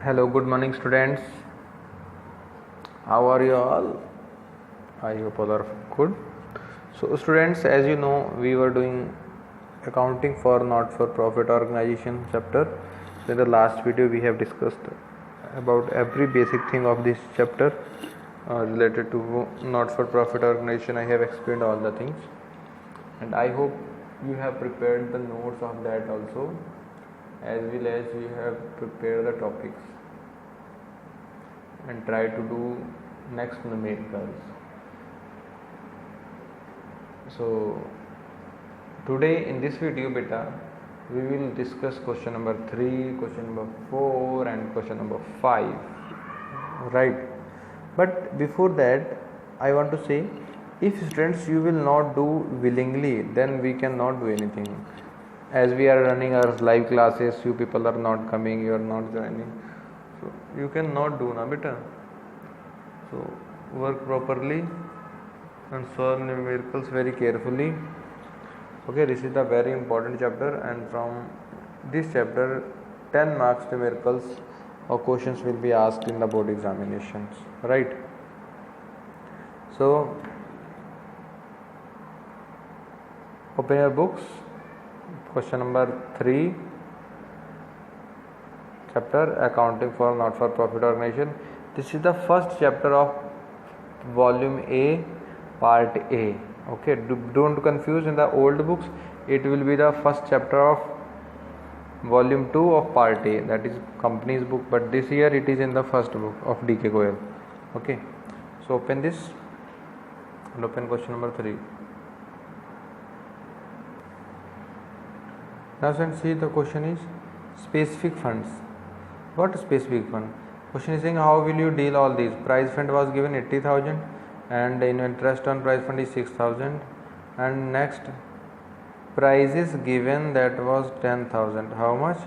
Hello, good morning, students. How are you all? I hope all are good. So, students, as you know, we were doing accounting for not-for-profit organization chapter. So, in the last video, we have discussed about every basic thing of this chapter related to not-for-profit organization. I have explained all the things, and I hope you have prepared the notes of that also, as well as we have prepared the topics and try to do next numericals. So today in this video beta we will discuss question number 3, question number 4 and question number 5, right? But before that I want to say, if students you will not do willingly, then we cannot do anything. As we are running our live classes, you people are not coming, you are not joining, so you cannot do na beta. So work properly and solve numericals very carefully. Okay, this is the very important chapter, and from this chapter 10 marks numericals or questions will be asked in the board examinations, right? So open your books, question number 3, chapter accounting for not-for-profit organization. This is the first chapter of volume A, part A. Okay, don't confuse. In the old books it will be the first chapter of volume 2 of part A, that is company's book, but this year it is in the first book of DK Goyal. Okay, so open this and open question number 3. Now see, the question is specific funds. What specific fund? Question is saying how will you deal all these? Prize fund was given 80,000 and interest on prize fund is 6,000, and next prize is given, that was 10,000. How much?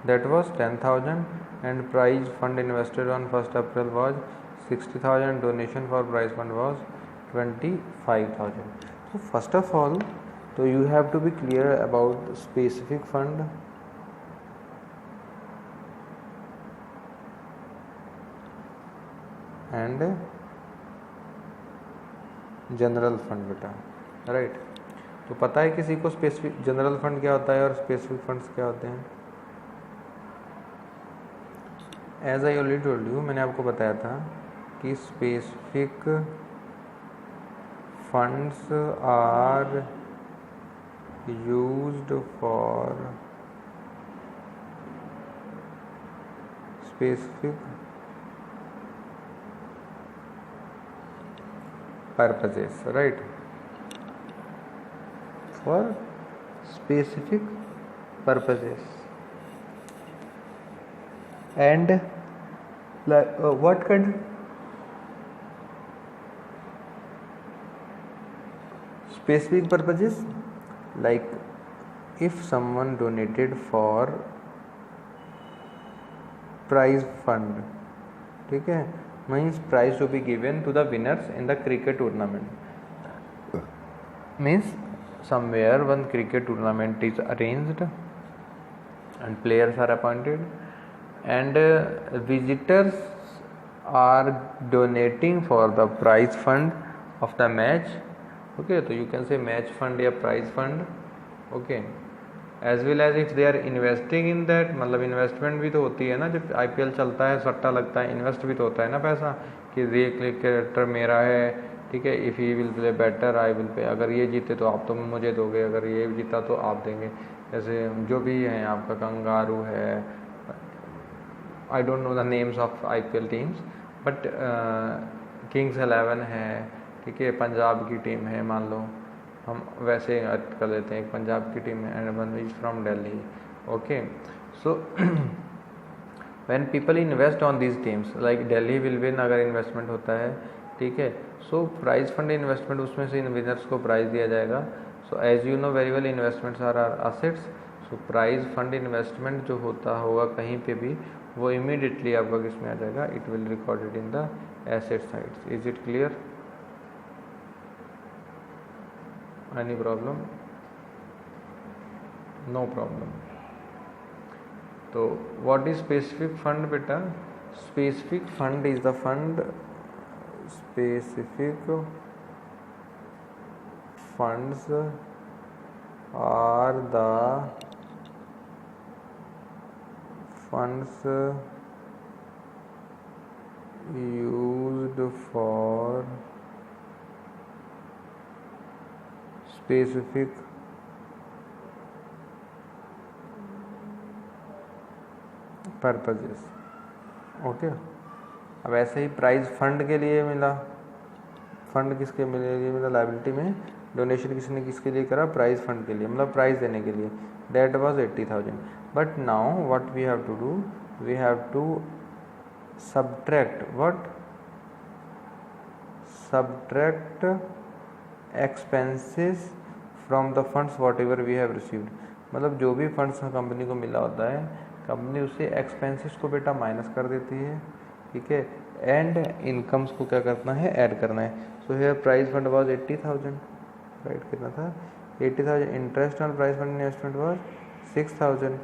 That was 10,000, and prize fund invested on 1st April was 60,000. Donation for prize fund was 25,000. So first of all, so you have to be clear about specific fund and general fund बेटा, right? तो पता है किसी को specific general fund क्या होता है और स्पेसिफिक फंड्स क्या होते हैं? As I already told you, मैंने आपको बताया था कि specific funds are used for specific purposes, right? For specific purposes. And what kind? Specific purposes, like if someone donated for prize fund, ठीक है, means prize to be given to the winners in the cricket tournament. Means somewhere one cricket tournament is arranged and players are appointed, and visitors are donating for the prize fund of the match. Okay, so you can say match fund या prize fund. Okay, as well as if they are investing in that, मतलब investment भी तो होती है ना, जब IPL चलता है, सट्टा लगता है, इन्वेस्ट भी तो होता है ना पैसा, कि ये क्रिकेटर मेरा है, ठीक है, if he will play better I will pay, अगर ये जीते तो आप तो मुझे दोगे, अगर ये जीता तो आप देंगे, जैसे जो भी हैं आपका कंगारू है, I don't know the names of IPL teams, but Kings 11 है, ठीक है, पंजाब की टीम है, मान लो हम वैसे कर लेते हैं, एक पंजाब की टीम है and one is from Delhi. Okay, so when people invest on these teams, like Delhi will win अगर इन्वेस्टमेंट होता है, ठीक है, सो प्राइज फंड इन्वेस्टमेंट, उसमें से इन विनर्स को प्राइज दिया जाएगा. So as you know very well, investments are assets. So prize fund investment जो होता होगा कहीं पे भी, वो इमीडिएटली आपका किस में आ जाएगा? It will recorded in the asset sides. Is it clear? Any problem? No problem. तो व्हाट इज स्पेसिफिक फंड बेटा? Specific fund is the fund, specific funds are the funds used for specific purposes. Okay, अब ऐसे ही prize fund के लिए मिला, fund किसके मिलेगी? मिला लाइबिलिटी में डोनेशन किसने किसके लिए करा? प्राइज फंड के लिए, मतलब प्राइज देने के लिए, that was 80,000. But now what we have to do, we have to subtract what? Subtract expenses from the funds whatever we have received. मतलब जो भी फंड्स कंपनी को मिला होता है, कंपनी उसे एक्सपेंसेस को बेटा माइनस कर देती है, ठीक है, एंड इनकम्स को क्या करना है? ऐड करना है. So here price fund was 80,000, right? कितना था? 80,000. Interest on price fund investment was 6,000.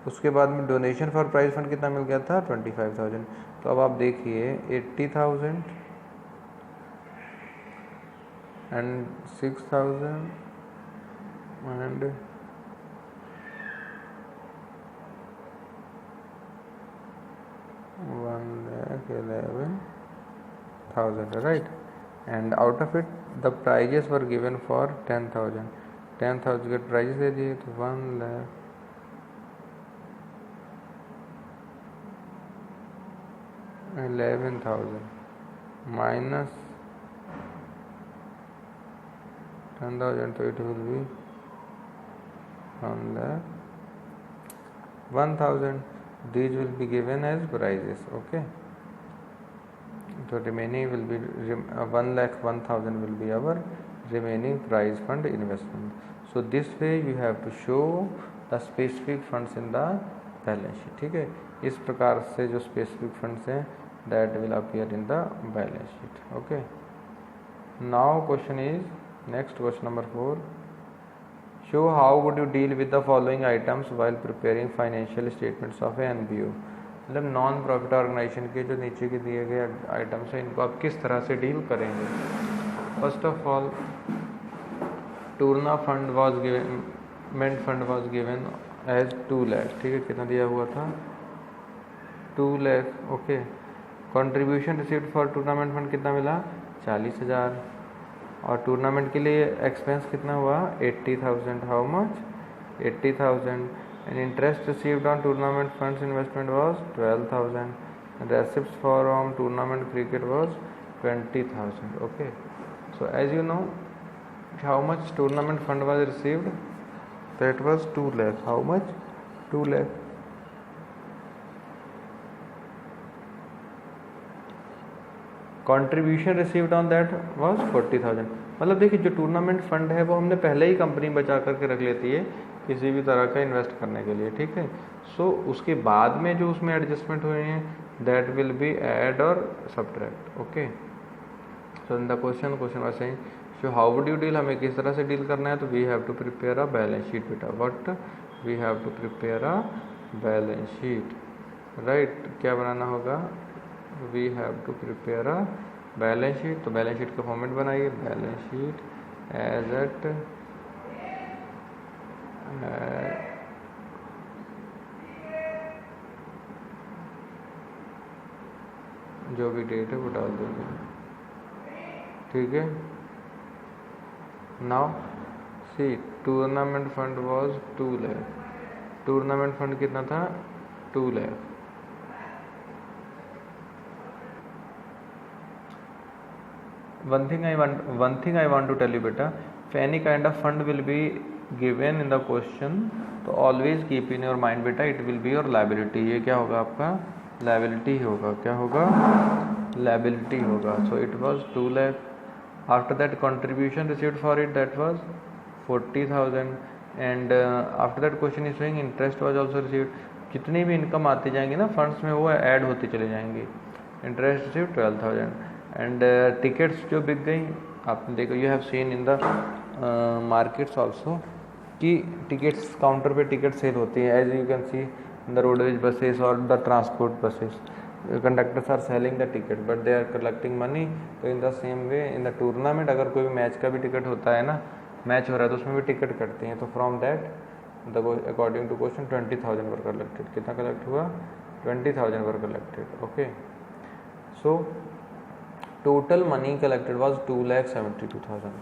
उसके बाद में डोनेशन फॉर प्राइज फंड कितना मिल गया था? 25,000. तो अब आप देखिए 80,000 and 6,000 and 1,11,000, right? And out of it the prizes were given for 10,000. 10,000 के प्राइजेस दे दिए, तो 1,11,000 minus 10,000, so it will be 1,01,000. These will be given as prices. Okay, so remaining will be 1,01,000 will be our remaining prize fund investment. So this way you have to show the specific funds in the balance sheet. ठीक है, इस प्रकार से जो specific funds हैं that will appear in the balance sheet. Okay, now question is next, question number 4. Show how would you deal with the following items while preparing financial statements of a NPO. मतलब non profit organisation के जो नीचे के दिए गए items हैं, इनको आप किस तरह से डील करेंगे? First of all, tournament fund was given, मेंट fund was given as 2 lakh. ठीक है, कितना दिया हुआ था? 2 lakh. Okay, contribution received for tournament fund कितना मिला? 40,000. और टूर्नामेंट के लिए एक्सपेंस कितना हुआ? 80,000. How much? 80,000. And interest received on tournament funds investment was 12,000. Receipts from tournament cricket was 20,000. Okay, so as you know how much tournament fund was received? That was 2 lakh. How much? 2 lakh. Contribution received on that was 40,000. मतलब देखिए, जो tournament fund है वो हमने पहले ही company बचा करके रख लेती है किसी भी तरह का इन्वेस्ट करने के लिए. ठीक है, सो उसके बाद में जो उसमें एडजस्टमेंट हुए हैं दैट विल बी ऐड और subtract. Okay, so in the question was saying so how would you deal, हमें किस तरह से डील करना है? तो we have to prepare a balance sheet बेटा. What? We have to prepare a balance sheet, right? क्या बनाना होगा? We have to prepare a balance sheet. तो बैलेंस शीट का फॉर्मेट बनाइए. बैलेंस शीट एज एट जो भी डेट है वो डाल देंगे. ठीक है, now see tournament fund was 2 lakh. Tournament fund कितना था? 2 lakh. One thing I want to tell you beta, if any kind of fund will be given in the question, तो always keep in your mind beta, it will be your liability. ये क्या होगा? आपका liability होगा. क्या होगा? Liability होगा. So it was 2 lakh. After that contribution received for it, that was 40,000. And after that question is showing interest was also received. जितनी भी इनकम आती जाएंगी ना फंड्स में वो ऐड होती चली जाएंगी. Interest received 12,000. एंड टिकट्स जो बिक गई, आपने देखो you have seen in the markets also कि टिकट्स काउंटर पे टिकट सेल होती है. As you can see the roadways buses or the transport buses. Conductors are selling the ticket but they are collecting money. तो in the same way in the tournament अगर कोई भी match का भी ticket होता है ना, मैच हो रहा है तो उसमें भी टिकट कटते हैं, तो from that the according to question 20,000 were collected. कितना कलेक्ट हुआ? 20,000 were collected. Okay, so total money collected was 2,72,000.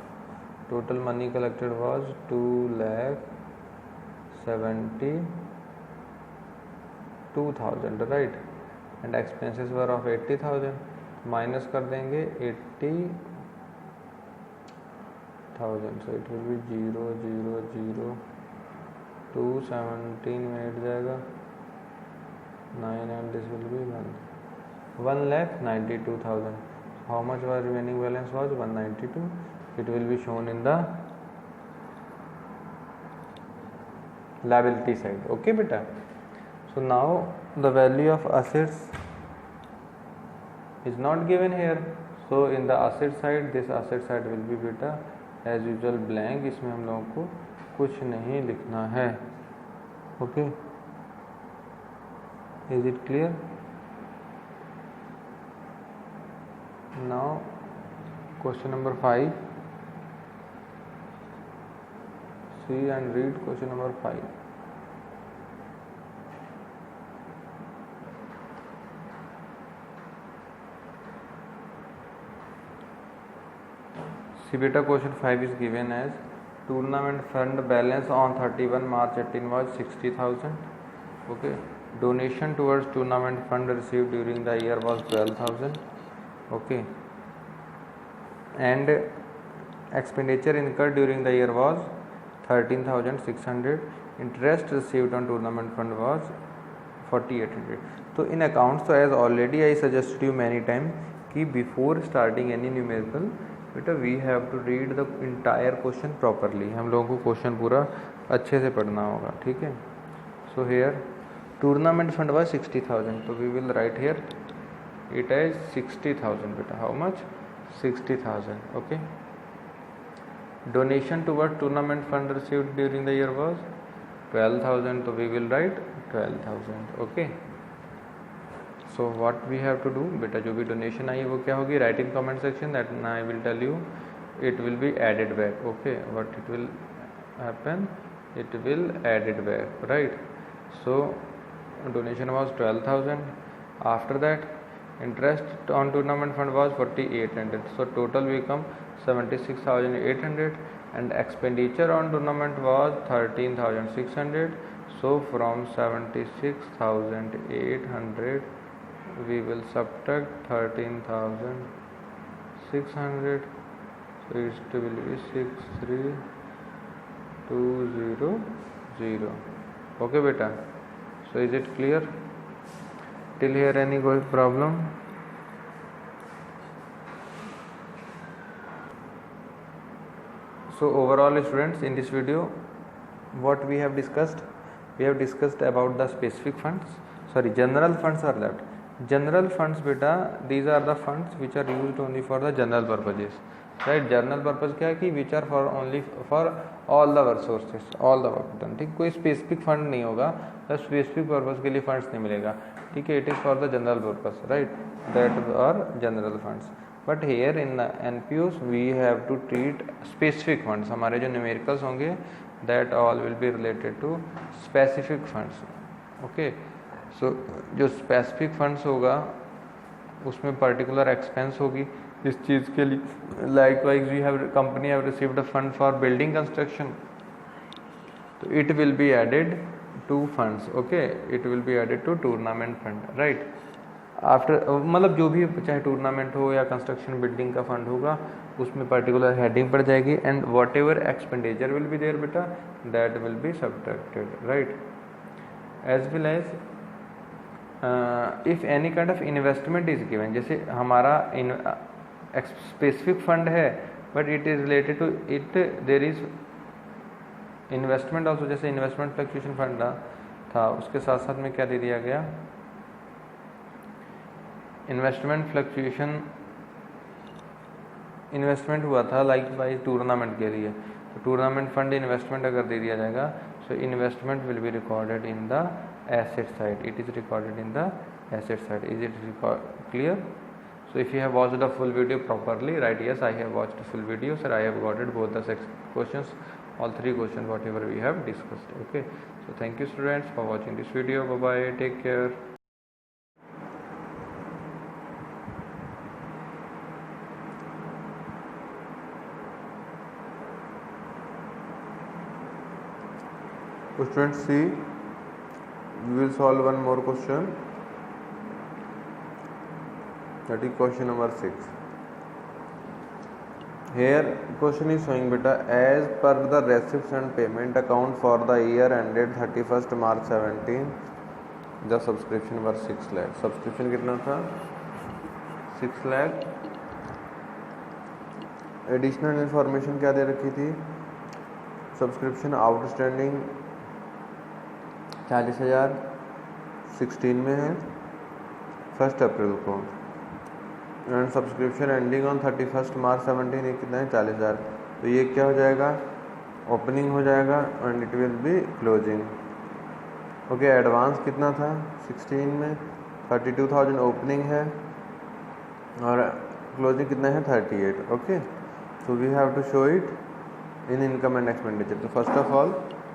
Total money collected was 2,72,000, right? And expenses were of 80,000. Minus कर देंगे 80,000, so it will be 0, 0, 0, 217 में 8 जाएगा 9 and this will be 1,92,000. How much was remaining balance was 192. It will be shown in the liability side. Okay beta, so now the value of assets is not given here, so in the asset side this asset side will be beta as usual blank. इसमें हम लोगों को कुछ नहीं लिखना है. Okay, is it clear? Now question number 5. See and read question number 5. See beta, question 5 is given as tournament fund balance on 31 March 18 was 60,000. Okay, donation towards tournament fund received during the year was 12,000. Okay, and expenditure incurred during the year was 13,600. Interest received on tournament fund was 4,800. So in accounts, so as already I suggested you many times कि before starting any numerical बेटा we have to read the entire question properly. हम लोगों को question पूरा अच्छे से पढ़ना होगा, ठीक है. So here tournament fund was 60,000, so we will write here it is 60,000 beta. How much? 60,000. Okay. Donation towards tournament fund received during the year was 12,000, so we will write 12,000. Okay, so what we have to do beta, जो भी donation आई वो क्या होगी? Write in comment section that I will tell you it will be added back. Okay, what it will happen? It will added back, right? So donation was 12,000. After that interest on tournament fund was 4,800, so total become 76,800, and expenditure on tournament was 13,600. So from 76,800 we will subtract 13,600, so it will be 63,200. Okay beta, so is it clear till here? Any problem? So overall students, in this video what we have discussed about the specific funds, general funds are left. General funds beta, these are the funds which are used only for the general purposes, right? General purpose क्या है कि which are for only for all the work sources, all the work done, ठीक. कोई specific fund नहीं होगा, तो specific purpose के लिए funds नहीं मिलेगा, ठीक है. It is for the general purpose, right? That are general funds. But here in the NPOs we have to treat specific funds. हमारे जो numericals होंगे that all will be related to specific funds. Okay, so जो specific funds होगा उसमें particular expense होगी इस चीज़ के लिए. Likewise we have company have received a fund for building construction, so it will be added to funds. Okay, it will be added to tournament fund, right? After मतलब जो भी चाहे टूर्नामेंट हो या कंस्ट्रक्शन बिल्डिंग का fund होगा उसमें particular heading पड़ जाएगी, and whatever expenditure will be there बेटा that will be subtracted, right. As well as if any kind of investment is given, जैसे हमारा स्पेसिफिक फंड है but it is related to it, there is investment also. जैसे investment fluctuation fund था उसके साथ साथ में क्या दे दिया गया, इन्वेस्टमेंट फ्लक्चुएशन इन्वेस्टमेंट हुआ था लाइक बाई टूर्नामेंट के लिए, तो टूर्नामेंट फंड इन्वेस्टमेंट अगर दे दिया जाएगा, so investment will be recorded in the asset side. It is recorded in the asset side. Is it clear? So if you have watched the full video properly, write yes, I have watched the full video, sir. I have got it both the questions, all 3 questions whatever we have discussed. Okay, so thank you students for watching this video. Bye bye, take care. So students, see, we will solve one more question, that is question number 6. Here question is showing beta, as per the receipts and payment account for the year ended 31st March 17, the subscription was 6 lakh. Subscription कितना था? 6 lakh. Additional information क्या दे रखी थी? Subscription outstanding 40,000 16 में है 1 अप्रैल को, and subscription ending on 31 मार्च 17 ये कितना है? 40,000. तो ये क्या हो जाएगा? ओपनिंग हो जाएगा and it will be closing. Okay, advance कितना था? 16 में 32,000 ओपनिंग है और क्लोजिंग कितना है? 38. Okay, so we have to show it in income and expenditure. तो first of all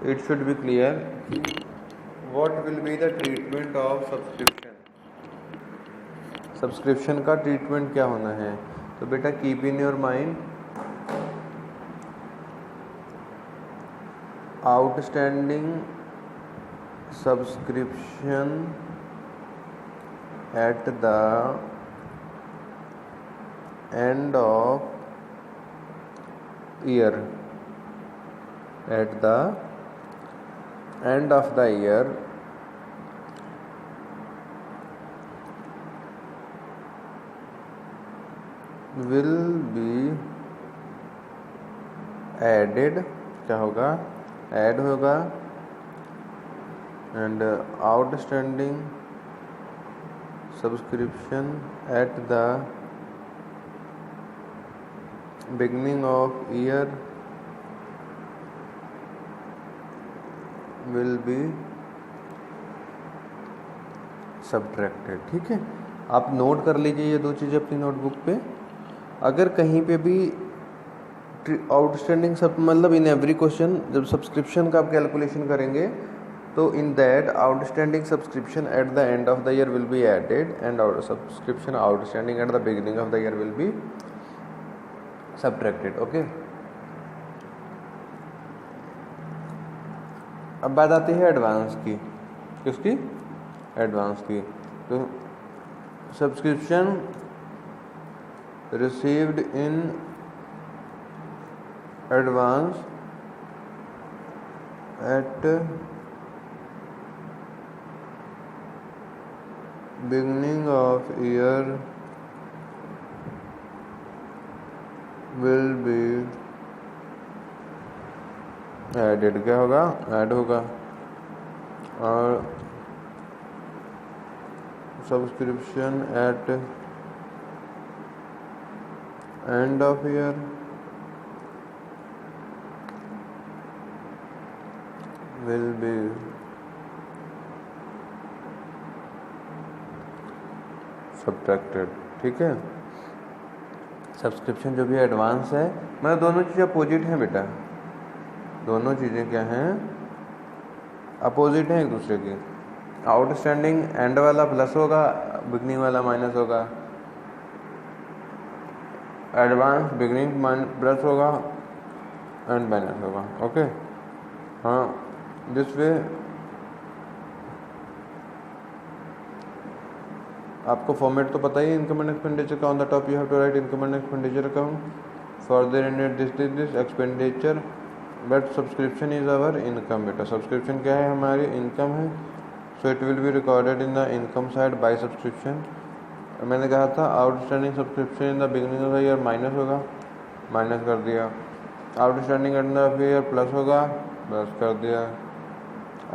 it should be clear what will be the treatment of subscription. Subscription का treatment क्या होना है? तो बेटा keep in your mind, outstanding subscription at the end of year, at the end of the year will be added. क्या होगा? Add होगा. And outstanding subscription at the beginning of year will be subtracted. ठीक है, आप note कर लीजिए ये 2 चीज़ें अपनी नोटबुक पे. अगर कहीं पे भी आउटस्टैंडिंग सब मतलब इन एवरी क्वेश्चन जब सब्सक्रिप्शन का आप कैलकुलेशन करेंगे तो in that outstanding subscription at the end of the year will be added and subscription outstanding at the beginning of the year will be subtracted. Okay, अब बात आती है advance की. किसकी? एडवांस की. तो subscription received in advance at beginning of year will be added. क्या होगा? ऐड होगा. और subscription eight end of year will be subtracted. ठीक है, सब्सक्रिप्शन जो भी एडवांस है, मतलब दोनों चीज़ें अपोजिट हैं बेटा. दोनों चीज़ें क्या हैं? अपोजिट हैं एक दूसरे की. आउटस्टैंडिंग एंड वाला प्लस होगा, बिगनिंग वाला माइनस होगा. एडवांस बिगनिंग प्लस होगा एंड माइनस होगा. ओके, हाँ, दिस वे आपको फॉर्मेट तो पता ही है इनकम एंड एक्सपेंडिचर का. On the top you have to write income and expenditure account, further in this expenditure, but subscription is our income. बेटा सब्सक्रिप्शन क्या है? हमारी इनकम है. So it will be recorded in the income side by subscription. मैंने कहा था outstanding subscription in the beginning of the year minus होगा, minus कर दिया. Outstanding end of year plus होगा, प्लस कर दिया.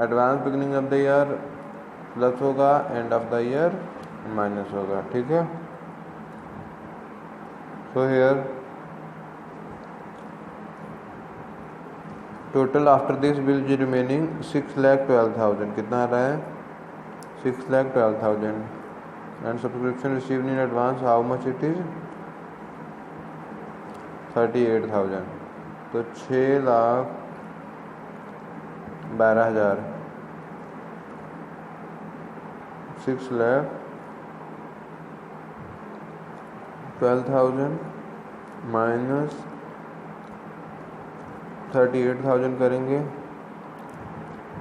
Advance beginning of the year plus होगा, end of the year minus होगा. ठीक है, so here total after this bill G remaining 6,12,000. कितना आ रहा है? 6,12,000 and subscription received in advance, how much it is? 38,000. तो 6,12,000, 6,12,000 माइनस 38,000 करेंगे,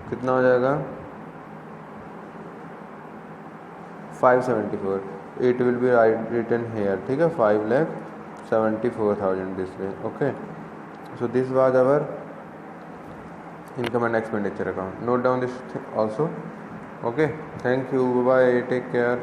कितना हो जाएगा? 574. It will be written here, ठीक है, 5,74,000 this way. Okay, so this was our income and expenditure account. Note down this also. Okay, thank you, bye bye, take care.